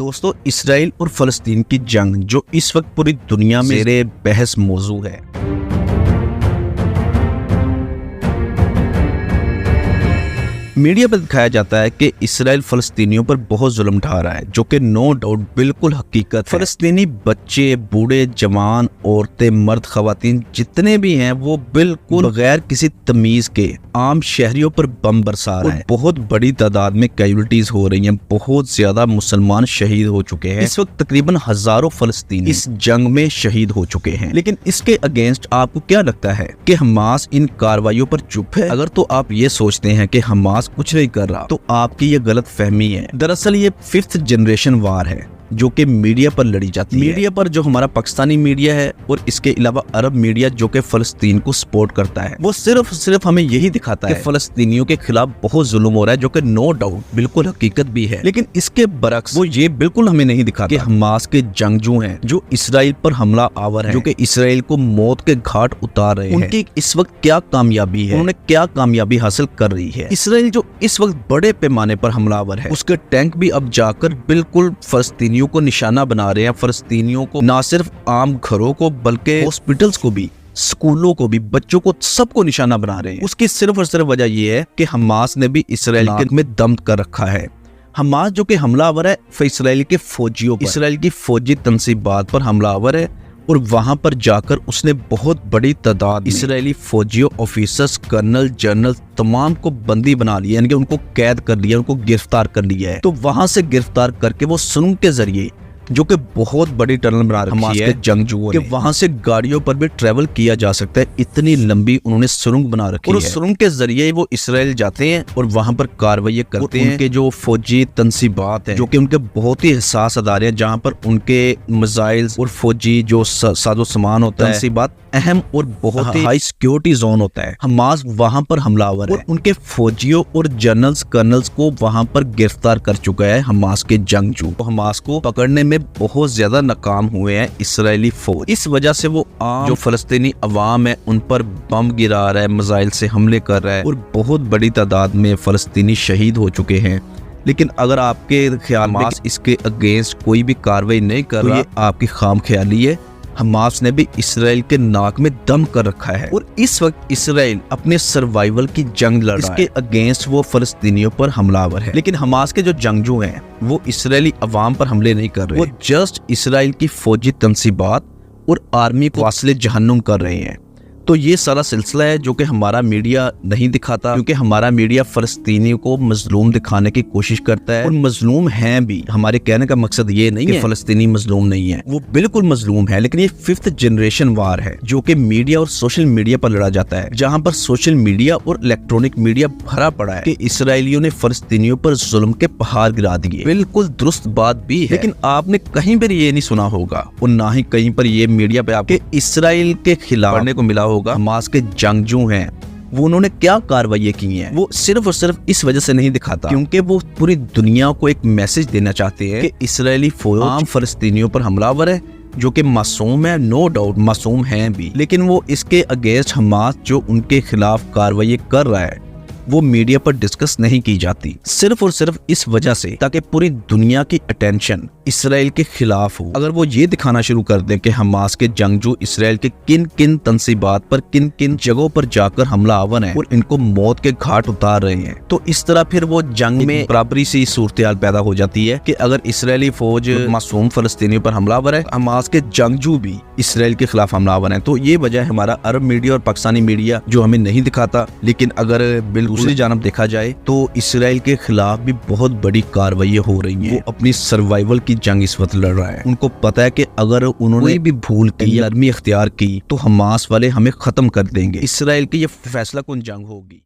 दोस्तों, इसराइल और फ़लस्तीन की जंग जो इस वक्त पूरी दुनिया में ज़ेरे बहस मौजू है। मीडिया पर दिखाया जाता है कि इसराइल फ़लस्तीनियों पर बहुत जुल्म ढा रहा है, जो कि नो डाउट बिल्कुल हकीकत है। फ़लस्तीनी बच्चे, बूढ़े, जवान, औरतें, मर्द, ख़वातीन जितने भी हैं वो बिल्कुल बगैर किसी तमीज़ के आम शहरियों पर बम बरसा रहे हैं। बहुत बड़ी तादाद में कैजुअल्टीज हो रही हैं, बहुत ज्यादा मुसलमान शहीद हो चुके हैं। इस वक्त तकरीबन हजारों फ़लस्तीनी इस जंग में शहीद हो चुके हैं। लेकिन इसके अगेंस्ट आपको क्या लगता है कि हमास इन कार्रवाइयों पर चुप है? अगर तो आप ये सोचते हैं कि हमास कुछ नहीं कर रहा तो आपकी ये गलत फहमी है। दरअसल ये 5th जनरेशन वार है जो कि मीडिया पर लड़ी जाती है। मीडिया पर जो हमारा पाकिस्तानी मीडिया है और इसके अलावा अरब मीडिया जो कि फ़लस्तीन को सपोर्ट करता है, वो सिर्फ हमें यही दिखाता है कि फ़लस्तीनियों के खिलाफ बहुत जुल्म हो रहा है, जो कि नो डाउट बिल्कुल हकीकत भी है। लेकिन इसके बरक्स वो ये बिल्कुल हमें नहीं दिखाता कि हमास के जंगजू हैं जो इसराइल पर हमला आवर है, जो कि इसराइल को मौत के घाट उतार रहे हैं। उनकी इस वक्त क्या कामयाबी है, उन्होंने क्या कामयाबी हासिल कर रही है। इसराइल जो इस वक्त बड़े पैमाने पर हमलावर है, उसके टैंक भी अब जाकर बिल्कुल फ़लस्तीनियों को निशाना बना रहे हैं। फ़लस्तीनियों को न सिर्फ आम घरों को बल्कि हॉस्पिटल्स को भी, स्कूलों को भी, बच्चों को, सबको निशाना बना रहे हैं। उसकी सिर्फ और सिर्फ वजह यह है कि हमास ने भी इसराइल में दम कर रखा है। हमास जो कि हमलावर है इसराइल के फौजियों पर, इसराइल की फौजी तंसीबात पर हमलावर है और वहां पर जाकर उसने बहुत बड़ी तादाद इसराइली फौजियों, ऑफिसर्स, कर्नल, जनरल तमाम को बंदी बना लिया, यानी कि उनको कैद कर लिया, उनको गिरफ्तार कर लिया है। तो वहां से गिरफ्तार करके वो सुरंग के जरिए, जो कि बहुत बड़ी टनल बना रखी है जंगजुओं ने, कि वहां से गाड़ियों पर भी ट्रेवल किया जा सकता है। इतनी लंबी उन्होंने सुरंग बना रखी है और उस सुरंग के जरिए वो इसराइल जाते हैं और वहां पर कार्रवाई करते हैं। उनके जो फौजी तंसीबात हैं, जो कि उनके बहुत ही हिसास अदारे हैं, जहां पर उनके मिसाइल और फौजी जो साजो सामान होता है, तंसीबात अहम और बहुत ही हाई सिक्योरिटी जोन होता है, हमास वहां पर हमलावर है और उनके फौजियों और जनरल्स, कर्नल्स को वहां पर गिरफ्तार कर चुका है हमास के जंगजू। हमास को पकड़ने में बहुत ज्यादा नाकाम हुए हैं इसराइली फौज। इस वजह से वो आम जो फ़लस्तीनी अवाम है उन पर बम गिरा रहा है, मिसाइल से हमले कर रहा है और बहुत बड़ी तादाद में फ़लस्तीनी शहीद हो चुके हैं। लेकिन अगर आपके ख्याल में इसके अगेंस्ट कोई भी कार्रवाई नहीं कर रहा, आपकी खाम ख्याली है। हमास ने भी इसराइल के नाक में दम कर रखा है और इस वक्त इसराइल अपने सर्वाइवल की जंग लड़ रहा है। इसके अगेंस्ट वो फ़लस्तीनियों पर हमलावर है। लेकिन हमास के जो जंगजू हैं वो इसराइली अवाम पर हमले नहीं कर रहे, वो जस्ट इसराइल की फौजी तंसीबात और आर्मी को वासिले जहन्नुम कर रहे हैं। तो ये सारा सिलसिला है जो कि हमारा मीडिया नहीं दिखाता, क्योंकि हमारा मीडिया फ़लस्तीनियों को मजलूम दिखाने की कोशिश करता है और मजलूम हैं भी। हमारे कहने का मकसद ये नहीं है कि फ़लस्तीनी मजलूम नहीं है, वो बिल्कुल मजलूम है। लेकिन ये 5th जनरेशन वार है जो कि मीडिया और सोशल मीडिया पर लड़ा जाता है, जहाँ पर सोशल मीडिया और इलेक्ट्रॉनिक मीडिया भरा पड़ा है कि इसराइलियों ने फ़लस्तीनियों पर जुल्म के पहाड़ गिरा दिए। बिल्कुल दुरुस्त बात भी है, लेकिन आपने कहीं पर ये नहीं सुना होगा और ना ही कहीं पर ये मीडिया पे आपके इसराइल के खिलाफ पढ़ने को मिला होगा हमास के जंगजू हैं वो उन्होंने क्या कार्रवाई की हैं। वो सिर्फ और सिर्फ इस वजह से नहीं दिखाता क्योंकि वो पूरी दुनिया को एक मैसेज देना चाहते हैं कि इसराइली फौज आम फ़लस्तीनियों पर हमलावर है, जो कि मासूम है, नो डाउट मासूम हैं भी। लेकिन वो इसके अगेंस्ट हमास जो उनके खिलाफ कार्रवाई कर रहा है वो मीडिया पर डिस्कस नहीं की जाती, सिर्फ और सिर्फ इस वजह से ताकि पूरी दुनिया की अटेंशन इसराइल के खिलाफ हो। अगर वो ये दिखाना शुरू कर दें कि हमास के जंगजू इसराइल के किन किन तंसीबात पर, किन किन जगहों पर जाकर हमला आवर हैं और इनको मौत के घाट उतार रहे हैं, तो इस तरह फिर वो जंग में बराबरी सी सूरत पैदा हो जाती है कि अगर इसराइली फौज मासूम फ़लस्तीनियों पर हमलावर है, हमास के जंगजू भी इसराइल के खिलाफ हमलावर हैं। तो ये वजह है हमारा अरब मीडिया और पाकिस्तानी मीडिया जो हमें नहीं दिखाता। लेकिन अगर दूसरी जानब देखा जाए तो इसराइल के खिलाफ भी बहुत बड़ी कार्रवाई हो रही है। वो अपनी सर्वाइवल की जंग इस वक्त लड़ रहा है। उनको पता है कि अगर उन्होंने भी भूल की या नरमी इख्तियार की तो हमास वाले हमें खत्म कर देंगे। इसराइल की ये फैसला कुन जंग होगी।